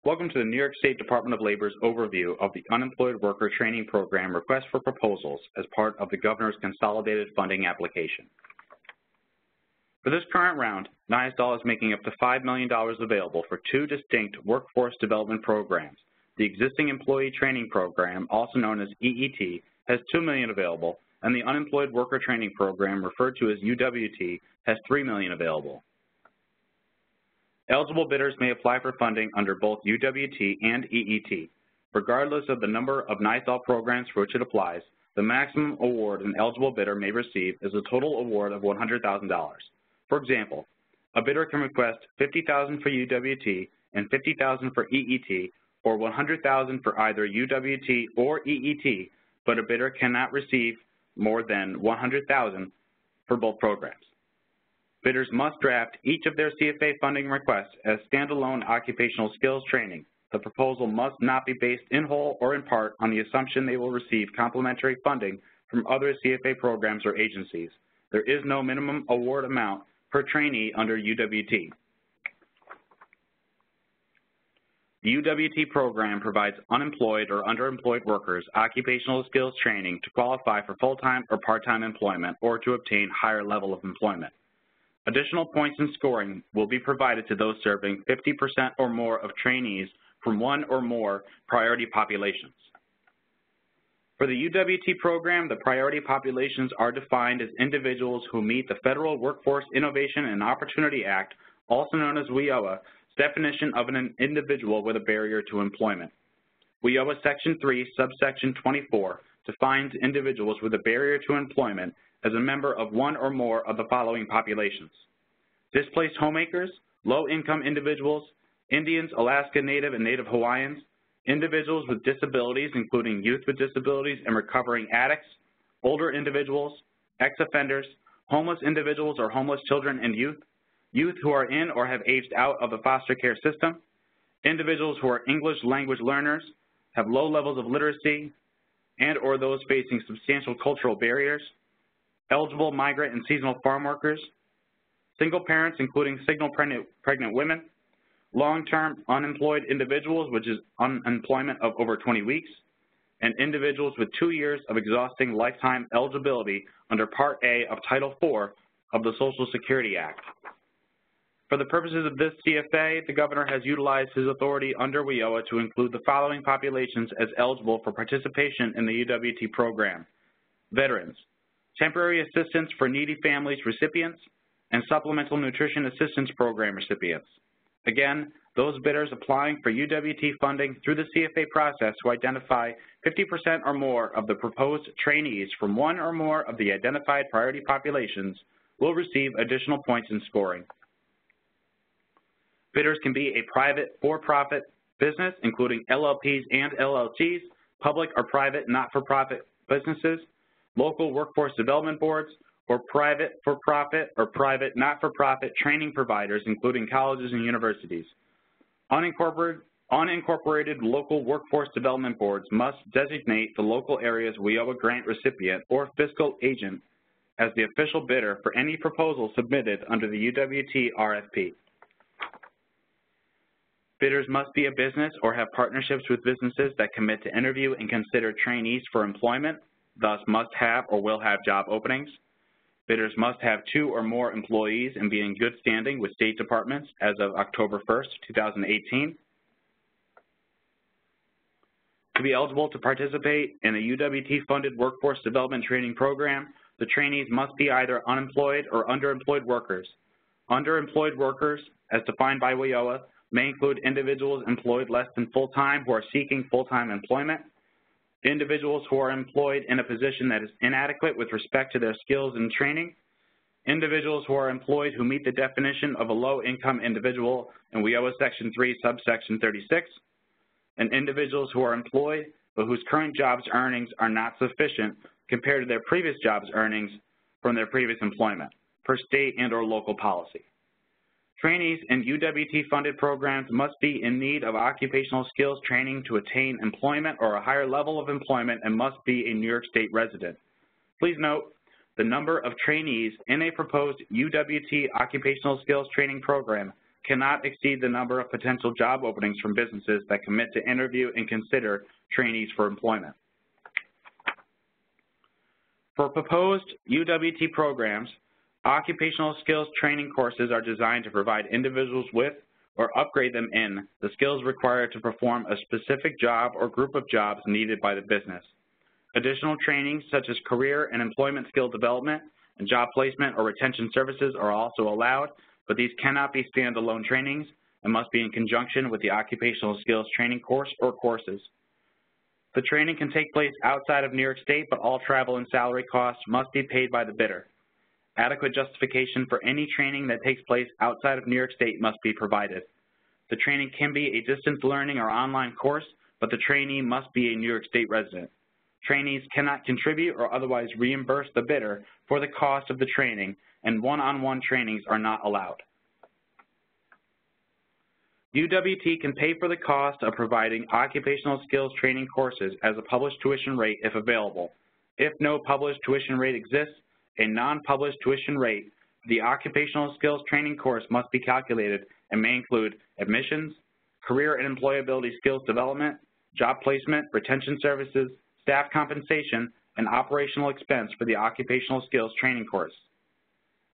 Welcome to the New York State Department of Labor's overview of the Unemployed Worker Training Program Request for Proposals as part of the Governor's Consolidated Funding Application. For this current round, NYSDOL is making up to $5 million available for two distinct workforce development programs. The existing Employee Training Program, also known as EET, has $2 million available, and the Unemployed Worker Training Program, referred to as UWT, has $3 million available. Eligible bidders may apply for funding under both UWT and EET. Regardless of the number of NYSDOL programs for which it applies, the maximum award an eligible bidder may receive is a total award of $100,000. For example, a bidder can request $50,000 for UWT and $50,000 for EET, or $100,000 for either UWT or EET, but a bidder cannot receive more than $100,000 for both programs. Bidders must draft each of their CFA funding requests as standalone occupational skills training. The proposal must not be based in whole or in part on the assumption they will receive complementary funding from other CFA programs or agencies. There is no minimum award amount per trainee under UWT. The UWT program provides unemployed or underemployed workers occupational skills training to qualify for full-time or part-time employment or to obtain higher level of employment. Additional points and scoring will be provided to those serving 50% or more of trainees from one or more priority populations. For the UWT program, the priority populations are defined as individuals who meet the Federal Workforce Innovation and Opportunity Act, also known as WIOA's definition of an individual with a barrier to employment. WIOA Section 3, subsection 24, defines individuals with a barrier to employment as a member of one or more of the following populations: displaced homemakers, low-income individuals, Indians, Alaska Native and Native Hawaiians, individuals with disabilities, including youth with disabilities and recovering addicts, older individuals, ex-offenders, homeless individuals or homeless children and youth, youth who are in or have aged out of the foster care system, individuals who are English language learners, have low levels of literacy, and or those facing substantial cultural barriers, eligible migrant and seasonal farm workers, single parents including single pregnant women, long-term unemployed individuals, which is unemployment of over 20 weeks, and individuals with 2 years of exhausting lifetime eligibility under Part A of Title IV of the Social Security Act. For the purposes of this CFA, the Governor has utilized his authority under WIOA to include the following populations as eligible for participation in the UWT program: veterans, temporary assistance for needy families recipients, and supplemental nutrition assistance program recipients. Again, those bidders applying for UWT funding through the CFA process who identify 50% or more of the proposed trainees from one or more of the identified priority populations will receive additional points in scoring. Bidders can be a private for-profit business, including LLPs and LLCs, public or private not-for-profit businesses, local workforce development boards, or private for-profit or private not-for-profit training providers, including colleges and universities. Unincorporated local workforce development boards must designate the local area's WIOA grant recipient or fiscal agent as the official bidder for any proposal submitted under the UWT RFP. Bidders must be a business or have partnerships with businesses that commit to interview and consider trainees for employment, thus must have or will have job openings. Bidders must have 2 or more employees and be in good standing with state departments as of October 1st, 2018. To be eligible to participate in a UWT-funded workforce development training program, the trainees must be either unemployed or underemployed workers. Underemployed workers, as defined by WIOA, may include individuals employed less than full-time who are seeking full-time employment, individuals who are employed in a position that is inadequate with respect to their skills and training, individuals who are employed who meet the definition of a low-income individual in WIOA Section 3, subsection 36, and individuals who are employed but whose current job's earnings are not sufficient compared to their previous job's earnings from their previous employment, per state and or local policy. Trainees in UWT-funded programs must be in need of occupational skills training to attain employment or a higher level of employment and must be a New York State resident. Please note, the number of trainees in a proposed UWT occupational skills training program cannot exceed the number of potential job openings from businesses that commit to interview and consider trainees for employment. For proposed UWT programs, occupational skills training courses are designed to provide individuals with or upgrade them in the skills required to perform a specific job or group of jobs needed by the business. Additional trainings such as career and employment skill development and job placement or retention services are also allowed, but these cannot be standalone trainings and must be in conjunction with the occupational skills training course or courses. The training can take place outside of New York State, but all travel and salary costs must be paid by the bidder. Adequate justification for any training that takes place outside of New York State must be provided. The training can be a distance learning or online course, but the trainee must be a New York State resident. Trainees cannot contribute or otherwise reimburse the bidder for the cost of the training, and one-on-one trainings are not allowed. UWT can pay for the cost of providing occupational skills training courses as a published tuition rate if available. If no published tuition rate exists, a non-published tuition rate for the occupational skills training course must be calculated and may include admissions, career and employability skills development, job placement, retention services, staff compensation, and operational expense for the occupational skills training course.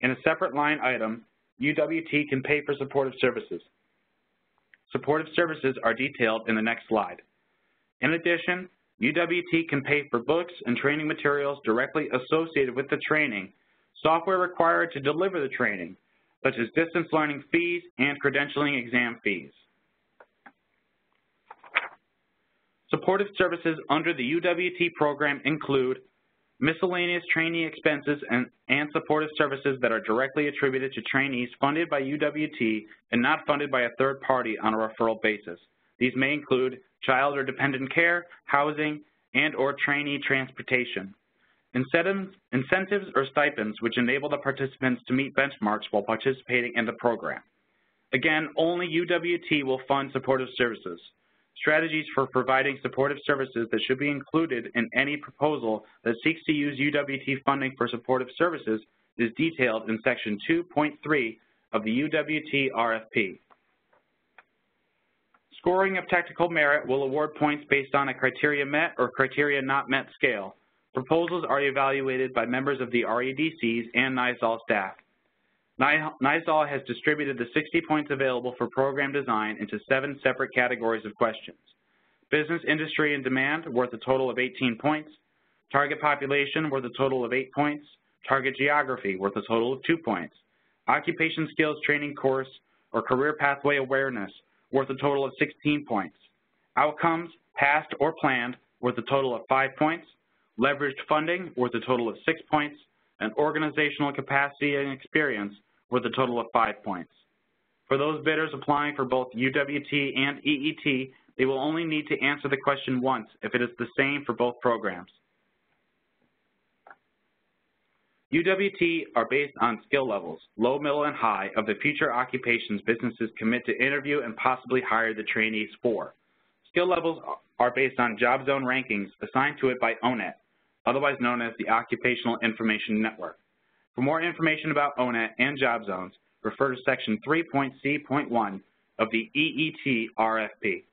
In a separate line item, UWT can pay for supportive services. Supportive services are detailed in the next slide. In addition, UWT can pay for books and training materials directly associated with the training, software required to deliver the training, such as distance learning fees and credentialing exam fees. Supportive services under the UWT program include miscellaneous trainee expenses and supportive services that are directly attributed to trainees funded by UWT and not funded by a third party on a referral basis. These may include child or dependent care, housing, and or trainee transportation. Incentives or stipends which enable the participants to meet benchmarks while participating in the program. Again, only UWT will fund supportive services. Strategies for providing supportive services that should be included in any proposal that seeks to use UWT funding for supportive services is detailed in Section 2.3 of the UWT RFP. Scoring of technical merit will award points based on a criteria met or criteria not met scale. Proposals are evaluated by members of the REDCs and NYSOL staff. NYSOL has distributed the 60 points available for program design into 7 separate categories of questions. Business, industry, and demand worth a total of 18 points. Target population worth a total of 8 points. Target geography worth a total of 2 points. Occupation skills training course or career pathway awareness worth a total of 16 points. Outcomes, past or planned, worth a total of 5 points. Leveraged funding worth a total of 6 points. And organizational capacity and experience worth a total of 5 points. For those bidders applying for both UWT and EET, they will only need to answer the question once if it is the same for both programs. UWT are based on skill levels, low, middle, and high, of the future occupations businesses commit to interview and possibly hire the trainees for. Skill levels are based on job zone rankings assigned to it by ONET, otherwise known as the Occupational Information Network. For more information about ONET and job zones, refer to Section 3.C.1 of the EET RFP.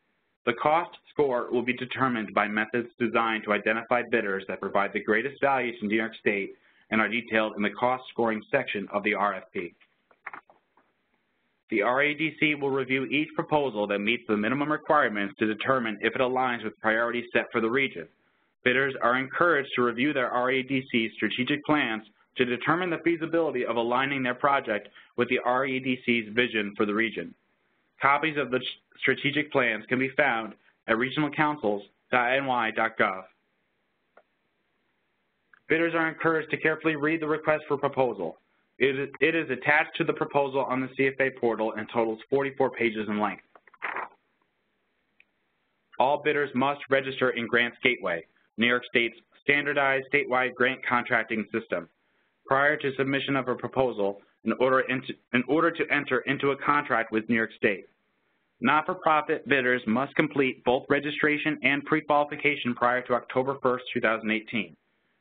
The cost score will be determined by methods designed to identify bidders that provide the greatest value to New York State and are detailed in the cost scoring section of the RFP. The RADC will review each proposal that meets the minimum requirements to determine if it aligns with priorities set for the region. Bidders are encouraged to review their RADC strategic plans to determine the feasibility of aligning their project with the RADC's vision for the region. Copies of the strategic plans can be found at regionalcouncils.ny.gov. Bidders are encouraged to carefully read the request for proposal. It is attached to the proposal on the CFA portal and totals 44 pages in length. All bidders must register in Grants Gateway, New York State's standardized statewide grant contracting system, prior to submission of a proposal in order to enter into a contract with New York State. Not-for-profit bidders must complete both registration and pre-qualification prior to October 1st, 2018.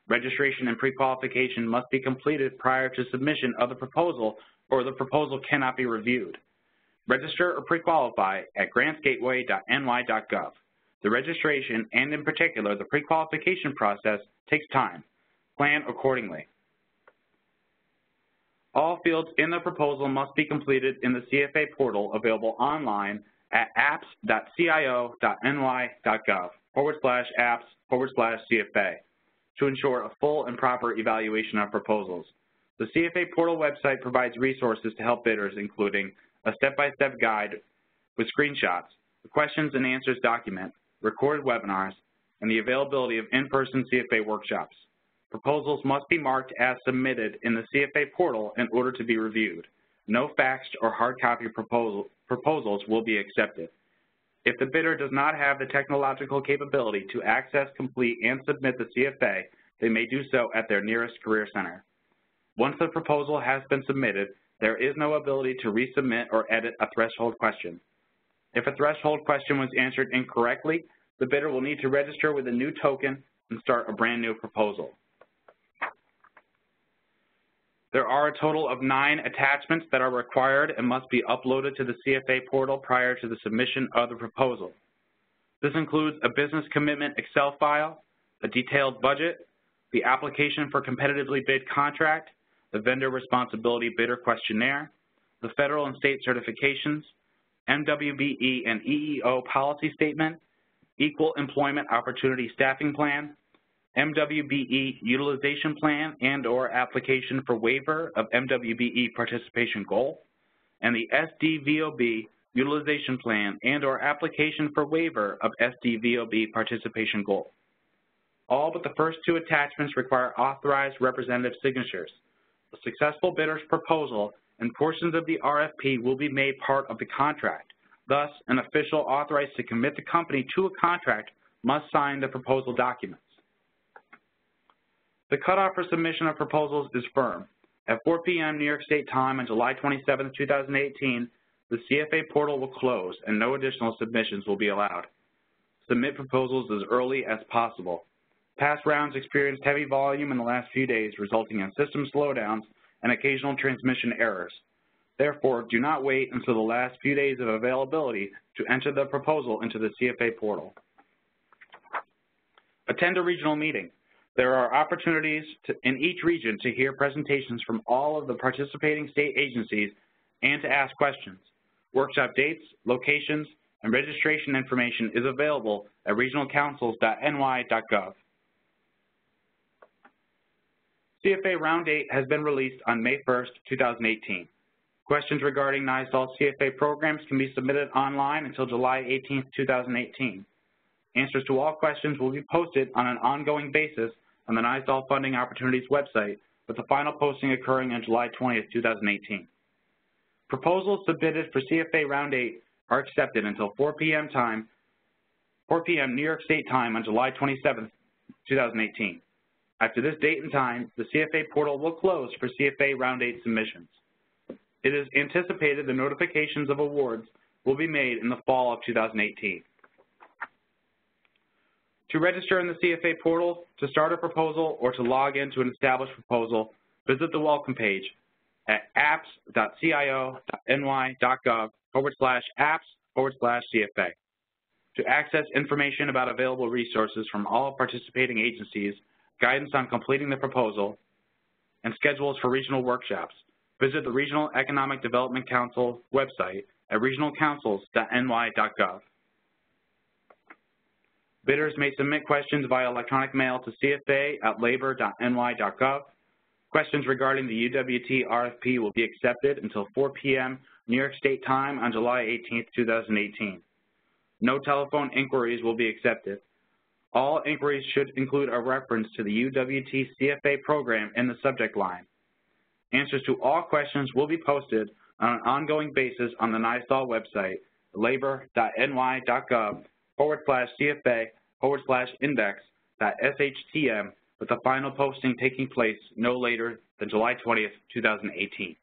Registration and pre-qualification must be completed prior to submission of the proposal, or the proposal cannot be reviewed. Register or pre-qualify at grantsgateway.ny.gov. The registration, and in particular the pre-qualification process, takes time. Plan accordingly. All fields in the proposal must be completed in the CFA portal available online at apps.cio.ny.gov/apps/CFA to ensure a full and proper evaluation of proposals. The CFA portal website provides resources to help bidders, including a step-by-step guide with screenshots, a questions and answers document, recorded webinars, and the availability of in-person CFA workshops. Proposals must be marked as submitted in the CFA portal in order to be reviewed. No faxed or hard copy proposals will be accepted. If the bidder does not have the technological capability to access, complete, and submit the CFA, they may do so at their nearest career center. Once the proposal has been submitted, there is no ability to resubmit or edit a threshold question. If a threshold question was answered incorrectly, the bidder will need to register with a new token and start a brand new proposal. There are a total of 9 attachments that are required and must be uploaded to the CFA portal prior to the submission of the proposal. This includes a business commitment Excel file, a detailed budget, the application for competitively bid contract, the vendor responsibility bidder questionnaire, the federal and state certifications, MWBE and EEO policy statement, equal employment opportunity staffing plan, MWBE utilization plan and/or application for waiver of MWBE participation goal, and the SDVOB utilization plan and/or application for waiver of SDVOB participation goal. All but the first 2 attachments require authorized representative signatures. The successful bidder's proposal and portions of the RFP will be made part of the contract. Thus, an official authorized to commit the company to a contract must sign the proposal documents. The cutoff for submission of proposals is firm. At 4 p.m. New York State time on July 27, 2018, the CFA portal will close and no additional submissions will be allowed. Submit proposals as early as possible. Past rounds experienced heavy volume in the last few days, resulting in system slowdowns and occasional transmission errors. Therefore, do not wait until the last few days of availability to enter the proposal into the CFA portal. Attend a regional meeting. There are opportunities in each region to hear presentations from all of the participating state agencies and to ask questions. Workshop dates, locations, and registration information is available at regionalcouncils.ny.gov. CFA Round 8 has been released on May 1st, 2018. Questions regarding NYSOL CFA programs can be submitted online until July 18th, 2018. Answers to all questions will be posted on an ongoing basis on the NYSOL Funding Opportunities website, with the final posting occurring on July 20th, 2018. Proposals submitted for CFA Round 8 are accepted until 4 p.m. New York State time on July 27th, 2018. After this date and time, the CFA portal will close for CFA Round 8 submissions. It is anticipated the notifications of awards will be made in the fall of 2018. To register in the CFA portal, to start a proposal, or to log into an established proposal, visit the welcome page at apps.cio.ny.gov/apps/CFA. To access information about available resources from all participating agencies, guidance on completing the proposal, and schedules for regional workshops, visit the Regional Economic Development Council website at regionalcouncils.ny.gov. Bidders may submit questions via electronic mail to cfa@labor.ny.gov. Questions regarding the UWT RFP will be accepted until 4 p.m. New York State time on July 18th, 2018. No telephone inquiries will be accepted. All inquiries should include a reference to the UWT CFA program in the subject line. Answers to all questions will be posted on an ongoing basis on the NYSOL website, labor.ny.gov/CFA/index.shtm, with the final posting taking place no later than July 20th, 2018.